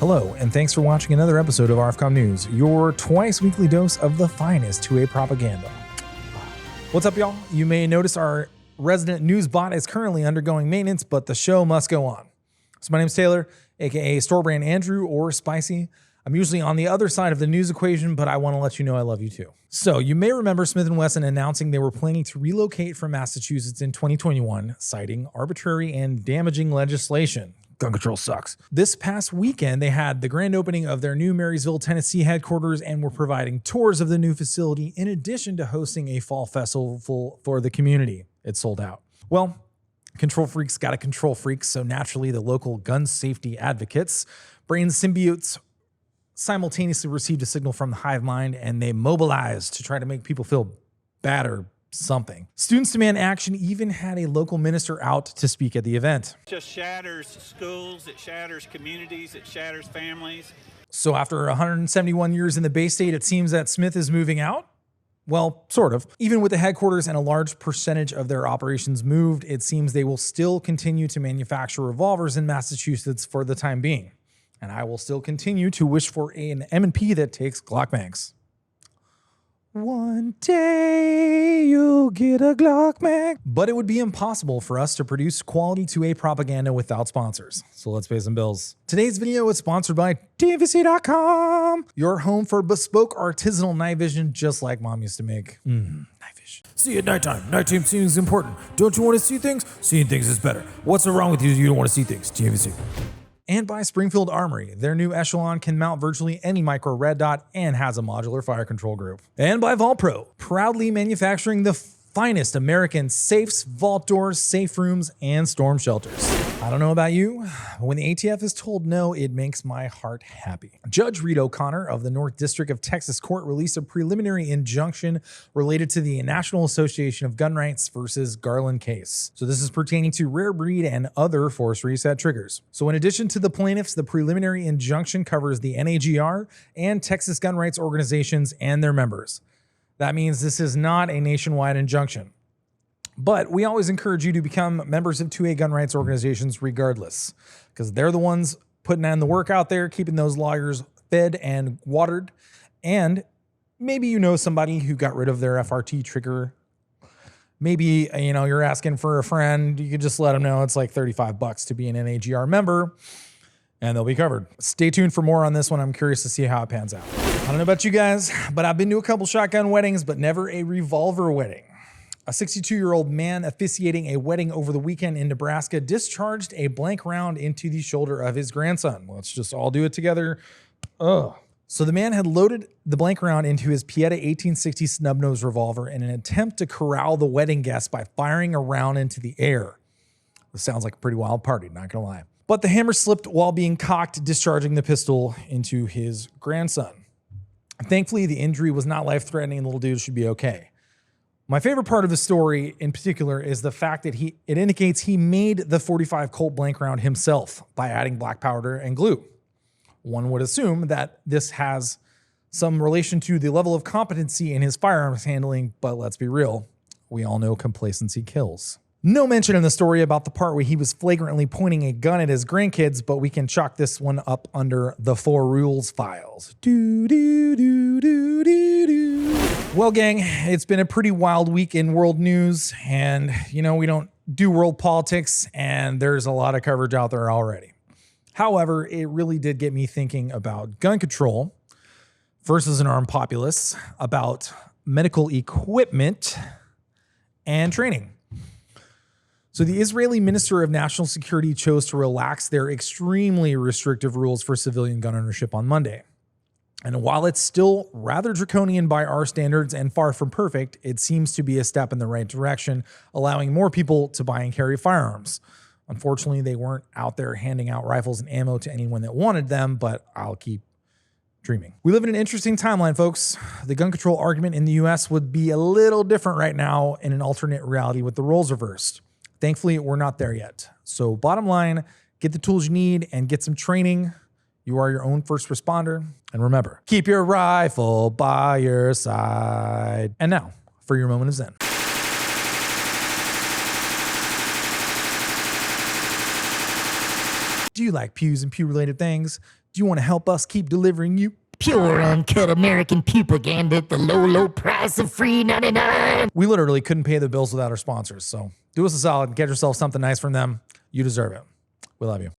Hello, and thanks for watching another episode of ARFCOM News, your twice weekly dose of the finest 2A propaganda. What's up, y'all? You may notice our resident news bot is currently undergoing maintenance, but the show must go on. So my name's Taylor, aka Store Brand Andrew or Spicy. I'm usually on the other side of the news equation, but I want to let you know I love you too. So you may remember Smith & Wesson announcing they were planning to relocate from Massachusetts in 2021, citing arbitrary and damaging legislation. Gun control sucks. This past weekend, they had the grand opening of their new Marysville, Tennessee headquarters and were providing tours of the new facility in addition to hosting a fall festival for the community. It sold out. Well, control freaks got to control freaks, so naturally the local gun safety advocates, brain symbiotes, simultaneously received a signal from the hive mind and they mobilized to try to make people feel bad or something. Students Demand Action even had a local minister out to speak at the event. It just shatters schools, it shatters communities, it shatters families. So after 171 years in the Bay State, it seems that Smith is moving out? Well, sort of. Even with the headquarters and a large percentage of their operations moved, it seems they will still continue to manufacture revolvers in Massachusetts for the time being. And I will still continue to wish for an M&P that takes Glock banks. One day you'll get a Glock mag. But it would be impossible for us to produce quality 2A propaganda without sponsors. So let's pay some bills. Today's video is sponsored by TVC.com, your home for bespoke artisanal night vision just like Mom used to make. Night vision. See at nighttime. Nighttime seeing is important. Don't you want to see things? Seeing things is better. What's wrong with you if you don't want to see things? TVC. And by Springfield Armory. Their new Echelon can mount virtually any micro red dot and has a modular fire control group. And by Volpro, proudly manufacturing the finest American safes, vault doors, safe rooms, and storm shelters. I don't know about you, but when the ATF is told no, it makes my heart happy. Judge Reed O'Connor of the North District of Texas Court released a preliminary injunction related to the National Association of Gun Rights versus Garland case. So this is pertaining to rare breed and other force reset triggers. So in addition to the plaintiffs, the preliminary injunction covers the NAGR and Texas gun rights organizations and their members. That means this is not a nationwide injunction. But we always encourage you to become members of 2A gun rights organizations regardless, because they're the ones putting in the work out there, keeping those lawyers fed and watered. And maybe you know somebody who got rid of their FRT trigger. Maybe, you're asking for a friend. You could just let them know it's like $35 to be an NAGR member and they'll be covered. Stay tuned for more on this one. I'm curious to see how it pans out. I don't know about you guys, but I've been to a couple shotgun weddings, but never a revolver wedding. A 62-year-old man officiating a wedding over the weekend in Nebraska discharged a blank round into the shoulder of his grandson. Let's just all do it together. Ugh. So the man had loaded the blank round into his Pieta 1860 snub-nose revolver in an attempt to corral the wedding guests by firing a round into the air. This sounds like a pretty wild party, not gonna lie. But the hammer slipped while being cocked, discharging the pistol into his grandson. Thankfully, the injury was not life-threatening and the little dude should be okay. My favorite part of the story in particular is the fact that it indicates he made the .45 Colt blank round himself by adding black powder and glue. One would assume that this has some relation to the level of competency in his firearms handling, but let's be real, we all know complacency kills. No mention in the story about the part where he was flagrantly pointing a gun at his grandkids, but we can chalk this one up under the 4 rules files. Well, gang, it's been a pretty wild week in world news, and we don't do world politics, and there's a lot of coverage out there already. However, it really did get me thinking about gun control versus an armed populace, about medical equipment and training. So the Israeli Minister of National Security chose to relax their extremely restrictive rules for civilian gun ownership on Monday. And while it's still rather draconian by our standards and far from perfect, it seems to be a step in the right direction, allowing more people to buy and carry firearms. Unfortunately, they weren't out there handing out rifles and ammo to anyone that wanted them, but I'll keep dreaming. We live in an interesting timeline, folks. The gun control argument in the US would be a little different right now in an alternate reality with the roles reversed. Thankfully, we're not there yet. So bottom line, get the tools you need and get some training. You are your own first responder. And remember, keep your rifle by your side. And now, for your moment of zen. Do you like pews and pew-related things? Do you want to help us keep delivering you pure uncut American propaganda at the low, low price of $3.99? We literally couldn't pay the bills without our sponsors. So do us a solid and get yourself something nice from them. You deserve it. We love you.